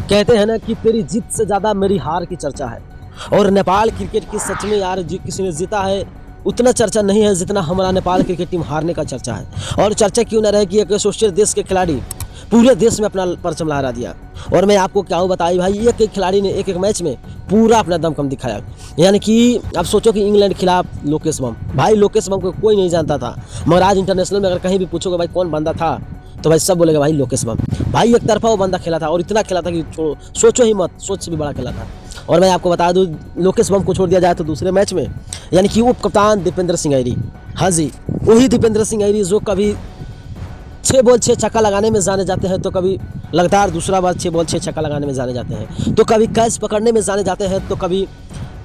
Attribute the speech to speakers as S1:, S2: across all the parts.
S1: कहते हैं ना कि तेरी जीत से ज़्यादा मेरी हार की चर्चा है। और नेपाल क्रिकेट की सच में यार किसी ने जीता है उतना चर्चा नहीं है जितना हमारा नेपाल क्रिकेट टीम हारने का चर्चा है। और चर्चा क्यों ना रहे कि एक एसोसिएट देश के खिलाड़ी पूरे देश में अपना परचम लहरा दिया। और मैं आपको क्या बताई भाई, एक एक खिलाड़ी ने एक एक मैच में पूरा अपना दमखम दिखाया। यानी कि आप सोचो कि इंग्लैंड के खिलाफ लोकेश बम, भाई लोकेश बम को कोई नहीं जानता था, मगर आज इंटरनेशनल में अगर कहीं भी पूछोगे भाई कौन बंदा था तो भाई सब बोलेगा भाई लोकेश बम। भाई एक तरफा वो बंदा खेला था और इतना खेला था कि सोचो ही मत, सोच से भी बड़ा खेला था। और मैं आपको बता दूं, लोकेश बम को छोड़ दिया जाए तो दूसरे मैच में यानी कि उप कप्तान दीपेंद्र सिंह ऐरी, हाँ जी वही दीपेंद्र सिंह ऐरी जो कभी 6 बॉल 6 छक्का लगाने में जाने जाते हैं, तो कभी लगातार दूसरा बार 6 बॉल 6 छक्का लगाने में जाने जाते हैं, तो कभी कैच पकड़ने में जाने जाते हैं, तो कभी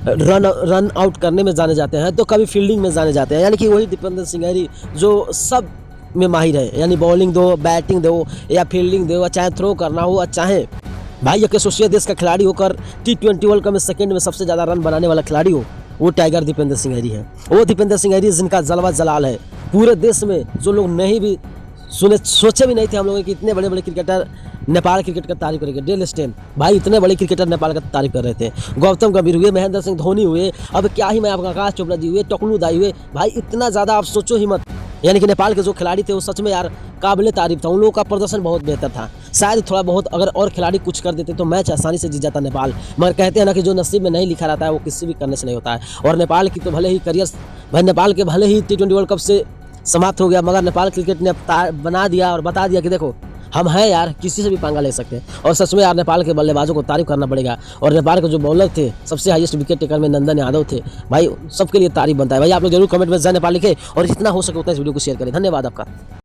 S1: रन आउट करने में जाने जाते हैं, तो कभी फील्डिंग में जाने जाते हैं। यानी कि वही दीपेंद्र सिंह ऐरी जो सब में माहिर है, यानी बॉलिंग दो, बैटिंग दो या फील्डिंग दो, चाहे थ्रो करना हो, चाहे भाई एक एसोसिएट देश का खिलाड़ी होकर T20 वर्ल्ड कप में सेकंड में सबसे ज़्यादा रन बनाने वाला खिलाड़ी हो, वो टाइगर दीपेंद्र सिंह ऐरी है। वो दीपेंद्र सिंह ऐरी जिनका जलवा जलाल है पूरे देश में, जो लोग नहीं भी सुने सोचे भी नहीं थे हम लोगों कि इतने बड़े बड़े क्रिकेटर नेपाल क्रिकेट का तारीफ करेंगे। डेल स्टेन भाई इतने बड़े क्रिकेटर नेपाल का तारीफ कर रहे थे। गौतम गंभीर हुए, महेंद्र सिंह धोनी हुए, अब क्या ही मैं आपका आकाश चोपड़ा जी हुए, टकलू दाई हुए, भाई इतना ज़्यादा आप सोचो ही मत। यानी कि नेपाल के जो खिलाड़ी थे वो सच में यार काबिल तारीफ था। उन लोगों का प्रदर्शन बहुत बेहतर था। शायद थोड़ा बहुत अगर और खिलाड़ी कुछ कर देते तो मैच आसानी से जीत जाता नेपाल, मगर कहते हैं ना कि जो नसीब में नहीं लिखा रहता है वो किसी भी करने से नहीं होता है। और नेपाल की तो भले ही करियर, भाई नेपाल के भले ही T20 वर्ल्ड कप से समाप्त हो गया, मगर नेपाल क्रिकेट ने बना दिया और बता दिया कि देखो हम हैं यार, किसी से भी पंगा ले सकते हैं। और सच में यार नेपाल के बल्लेबाजों को तारीफ करना पड़ेगा। और नेपाल के जो बॉलर थे, सबसे हाईएस्ट विकेट टेकर में नंदन यादव थे, भाई सबके लिए तारीफ बनता है। भाई आप लोग जरूर कमेंट में जय नेपाल लिखें और जितना हो सके उतना इस वीडियो को शेयर करें। धन्यवाद आपका।